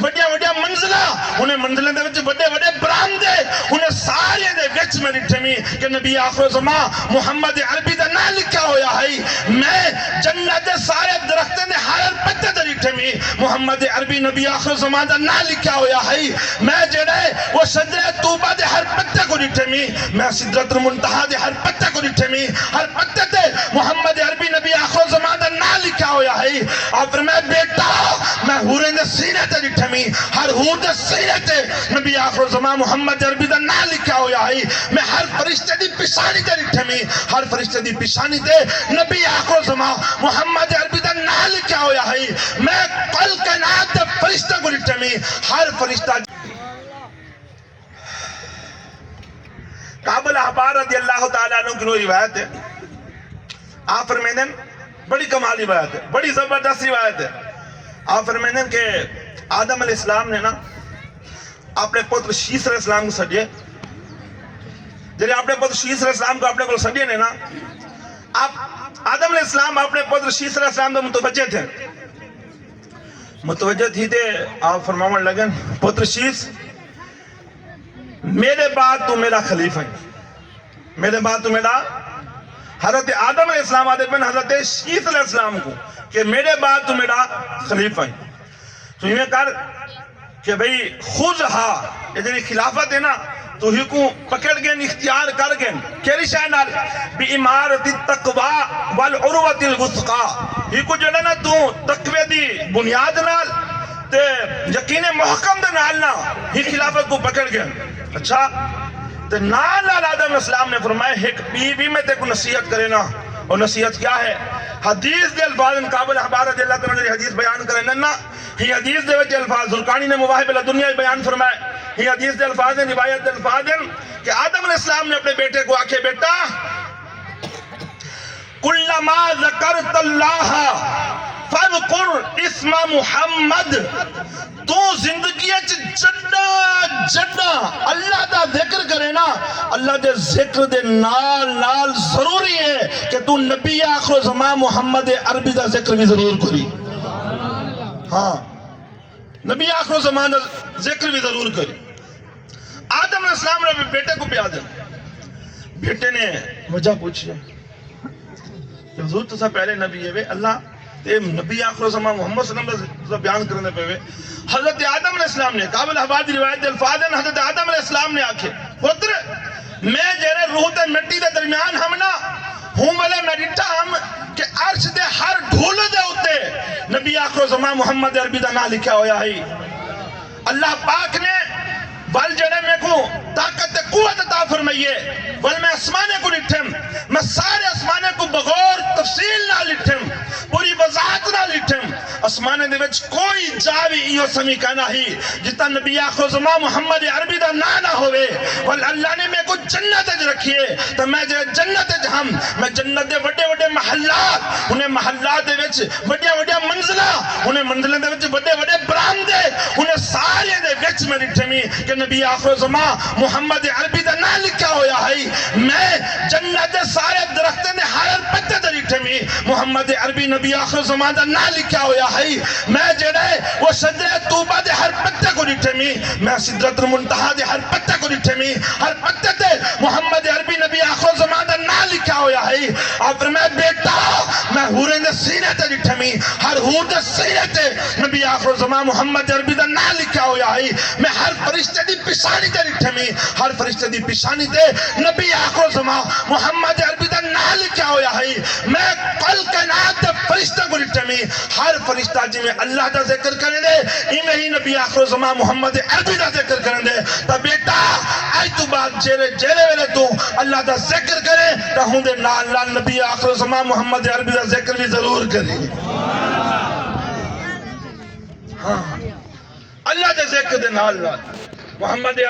وڈیا وڈیا منزلہ انہیں منزلیں دے وچ وڈے وڈے برامدے انہیں سارے دے وچ میں ڈٹھمی کہ نبی آخر زمان محمد عربی دا نہ لکھا ہویا ہے. میں جنت دے سارے درختیں دے ہر پتے دے ڈٹھمی محمد عربی نبی آخر زمان دا نہ لکھا ہویا ہے. میں جڑے وہ شجرہ طوبہ دے ہر پتے کو ڈٹھمی, میں سدرۃ المنتہا دے ہر پتے کو ڈٹھمی, ہر پتے تے محمد عربی نبی آخر زمان دا نہ لکھا ہویا ہے. اور پھر میں بیٹا میں حوریں دے سینے تے ڈٹھمی, ہر حور دے سینے تے نبی آخر زمان محمد عربی دا نہ لکھا ہویا ہے. میں ہر فرشتے دی پیشانی تے ڈٹھمی, ہر فرشتے دی پیشانی تے نبی آخر زمان محمد عربی دا نہ لکھا ہویا ہے. میں کل کائنات دے فرشتے کو ڈٹھمی, ہر فرشتہ کعب الاحبار رضی اللہ تعالیٰ عنہ کی روایت ہے. آپ فرمیدن بڑی کمالی روایت ہے, بڑی زبردست روایت ہے. آپ فرمیدن کہ آدم علیہ السلام نے نا اپنے پتر شیس علیہ السلام کو سڈیے, جنہیں اپنے پتر شیس علیہ السلام کو اپنے کو سڈیے نے نا, آدم علیہ السلام اپنے پتر شیس علیہ السلام کو متوجہ تھے, متوجہ تھی تھے. آپ فرماون لگن پتر شیس میرے بعد تو میرا خلیفہ ہے, میرے بعد تو میرا. حضرت آدم علیہ السلام آدھے بن حضرت شیس علیہ السلام کو کہ میرے بعد تو میرا خلیفہ ہے. تو یہ کر کہ بھئی خودہا یہ جنہی خلافت ہے نا تو ہی کو پکڑ گئن اختیار کر گئن کیری شاہنال بی امارت التقوی والعروت الوثقا, ہی کو جڑا نا تو تقوی دی بنیاد نال تے یقین محکم دے نال نا ہی خلافت کو پکڑ گئن. اچھا تے نال آدم علیہ السلام نے فرمایا ایک بی بی میں تے کو نصیحت کرے نا, اور نصیحت کیا ہے؟ حدیث دے الفاظ کعب الاحبار رضی اللہ تعالیٰ نے حدیث بیان کرے نا, ہی حدیث دے وجہ الفاظ زرقانی نے مواہب الدنیا بیان فرمائے. ہی حدیث دے الفاظ ہیں, روایت دے الفاظ ہیں کہ آدم علیہ السلام نے اپنے بیٹے کو آکھے بیٹا کلما ذکرت اللہ فاذکر اسم محمد, تو زندگی جڑا اللہ دا ذکر کرے نا, اللہ دے ذکر دے نال نال ضروری ہے کہ تو نبی آخر زمان محمد عربی دا ذکر بھی ضرور کری. ہاں نبی آخر زمان دا ذکر بھی ضرور کری. آدم علیہ السلام نے بیٹے کو پیاد ہے, بیٹے نے وجہ پوچھی حضور تو سا پہلے نبی ہے اللہ تے نبی آخر زمان محمد صلی اللہ علیہ وسلم بیان کرنے پہ ہوئے. حضرت آدم علیہ السلام نے کعب الاحبار دی روایت دے الفاظ ہیں, حضرت آدم علیہ السلام نے آکھے پتر میں جیرے روح تے مٹی دے درمیان ہم نا ہوں ملے میں ڈٹا ہم کہ عرش دے ہر ڈھول دے ہوتے نبی آخر زمان محمد عربی دا نہ لکھا ہویا ہے. اللہ پاک نے بل جڑے میں کو طاقت قوت عطا فرمائیے, بل میں اسمانے کو لٹھم, میں سارے اسمانے کو بغور تفصیل نہ لٹھم, پوری وضاحت نہ لٹھم. اسمانے دے وچ کوئی جاوی ایو سمی کہنا ہی جتا نبی آخر زمان محمد عربی دا نہ ہوئے. بل اللہ نے میں کو جنت اج رکھیے تو میں جنت اج ہم میں جنت دے وڈے وڈے محلات, انہیں محلات دے وچ وڈیا وڈیا منزلہ, انہیں منزلیں دے وچ وڈے وڈے برامدے, انہیں سارے دے وچ میں لٹھمی کہ نبی آخر زمان محمد عربی دا نہ لکھا ہویا ہے. میں جنت دے سارے درختیں دے ہر پتے دے لٹھمی محمد عربی نبی آخر زمان دا نہ لکھا ہویا ہے. میں جڑے وہ شجرہ طوبہ دے ہر پتے کو لٹھمی, میں سدرۃ المنتہا دے ہر پتے کو لٹھمی, ہر پتے تے محمد عربی نبی آخر زمان دا نہ لکھا ہویا ہے. اور پھر میں بیٹا میں حوریں دے سینے تے لٹھمی, ہر حور دے سینے تے نبی آخر زمان محمد عربی دا نہ لکھا ہویا ہے. میں ہر فرشتے دی پیشانی تے لٹھمی, ہر فرشتے دی پیشانی تے نبی آخر زمان محمد عربی دا نہ لکھا ہویا ہے. میں کل کائنات دے فرشتے کو لٹھمی, ہر فرشتہ جی میں اللہ دا ذکر کرنے دے ایمیں ہی نبی آخر زمان محمد عربی دا ذکر کرنے دے. تا بیٹا آج تو بات جیرے ویلے تو اللہ دا ذکر کرے تا ہوں دے نال نال نبی آخر زمان محمد عربی دا ذکر بھی ضرور کرے. ہاں اللہ دے ذکر دے نال نال محمد عربی